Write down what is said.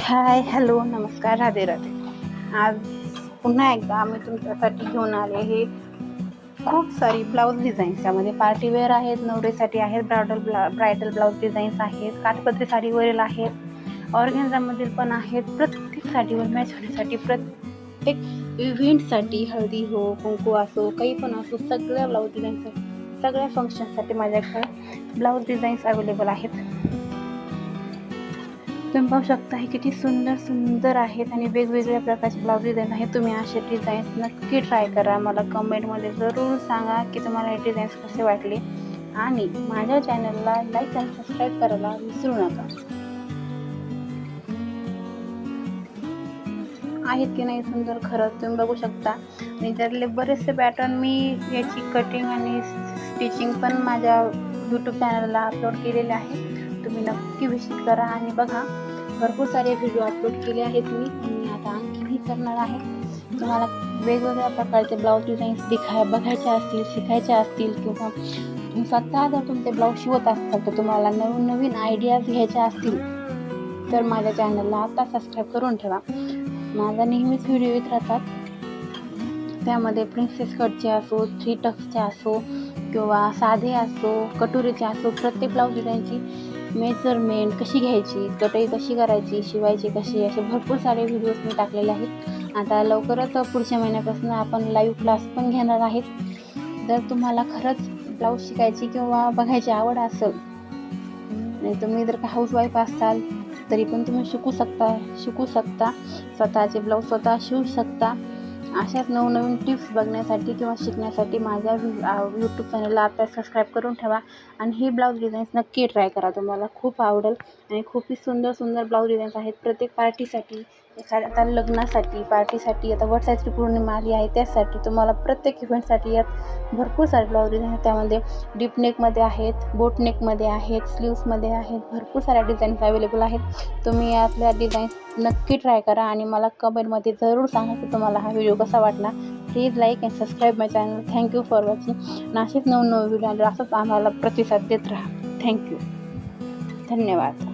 हाय, hello, नमस्कार, राधे राधे. आज पुन्हा एकदा आम्ही तुमच्यासाठी घेऊन आले हे खूप सारी ब्लाऊज डिझाईन्स. त्यामध्ये पार्टीवेअर आहेत, नवरीसाठी आहेत, ब्रायडल ब्लाऊज डिझाईन्स आहेत, काठपदरी साडीवरील आहेत, ऑर्गेन्झामधील पण आहेत. प्रत्येक साडीवर मॅच होण्यासाठी, प्रत्येक इव्हेंटसाठी, हळदी हो, कुंकू असो, काही पण असो, सगळ्या ब्लाऊज डिझाईन्स, सगळ्या फंक्शनसाठी माझ्याकडे ब्लाऊज डिझाईन्स अवेलेबल आहेत. तुम्ही पाहू शकता हे किती सुंदर सुंदर आहेत आणि वेगवेगळ्या प्रकारचे ब्लाऊज डिझाईन आहेत. तुम्ही असे डिझाईन्स नक्की ट्राय करा. मला कमेंटमध्ये जरूर सांगा की तुम्हाला हे डिझाईन्स कसे वाटले आणि माझ्या चॅनलला लाईक आणि सबस्क्राईब करायला विसरू नका. आहेत की नाही सुंदर, खरंच तुम्ही बघू शकता. आणि त्यातले बरेचसे पॅटर्न मी याची कटिंग आणि स्टिचिंग पण माझ्या यूट्यूब चॅनलला अपलोड केलेले आहे. तुम्ही नक्की विजिट करा आणि बघा. भरपूर सारे व्हिडिओ अपलोड केले आहेत मी आणि आता आणखीनही करणार आहे. तुम्हाला वेगवेगळ्या प्रकारचे ब्लाऊज डिझाईन्स बघायचे असतील, शिकायचे असतील किंवा तुम्ही स्वतः जर तुमचे ब्लाऊज शिवत असाल तर तुम्हाला नवीन नवीन आयडियाज घ्यायच्या असतील तर माझ्या चॅनलला आता सबस्क्राईब करून ठेवा. माझा नेहमीच व्हिडिओ येत राहतात. त्यामध्ये प्रिन्सेस कटचे असो, 3 टक्सचे असो किंवा साधे असो, कटोरीचे असो, प्रत्येक ब्लाऊज डिझाईनची मेजरमेंट कशी घ्यायची, कटाई कशी करायची, शिवायची कशी, असे भरपूर सारे व्हिडिओज मी टाकलेले आहेत. आता लवकरच पुढच्या महिन्यापासून आपण लाईव्ह क्लास पण घेणार आहेत. जर तुम्हाला खरंच ब्लाऊज शिकायची किंवा बघायची आवड असेल आणि तुम्ही जर का हाऊसवाईफ असाल तरी पण तुम्ही शिकू शकता. स्वतःचे ब्लाऊज स्वतः शिवू शकता. अशाच नवनवीन टिप्स बघण्यासाठी किंवा शिकण्यासाठी माझ्या यूट्यूब चॅनलला आता सबस्क्राईब करून ठेवा आणि ही ब्लाऊज डिझाईन्स नक्की ट्राय करा. तुम्हाला खूप आवडेल आणि खूपच सुंदर सुंदर ब्लाऊज डिझाईन्स आहेत. प्रत्येक पार्टीसाठी, एखाद्या लग्नासाठी, पार्टीसाठी, आता वटसावित्री पौर्णिमा आली आहे त्यासाठी, तुम्हाला प्रत्येक इव्हेंटसाठी यात भरपूर सारे ब्लाऊज डिझाईन आहेत. त्यामध्ये डीप नेकमध्ये आहेत, बोट नेकमध्ये आहेत, स्लीव्समध्ये आहेत, भरपूर साऱ्या डिझाईन्स अवेलेबल आहेत. तुम्ही यातल्या डिझाईन्स नक्की ट्राय करा आणि मला कमेंटमध्ये जरूर सांगा की तुम्हाला हा व्हिडिओ कसा वाटला. Please like and subscribe my channel. Thank you for watching. असेच नवनवीन व्हिडिओ असंच आम्हाला प्रतिसाद देत राहा. थँक्यू. धन्यवाद.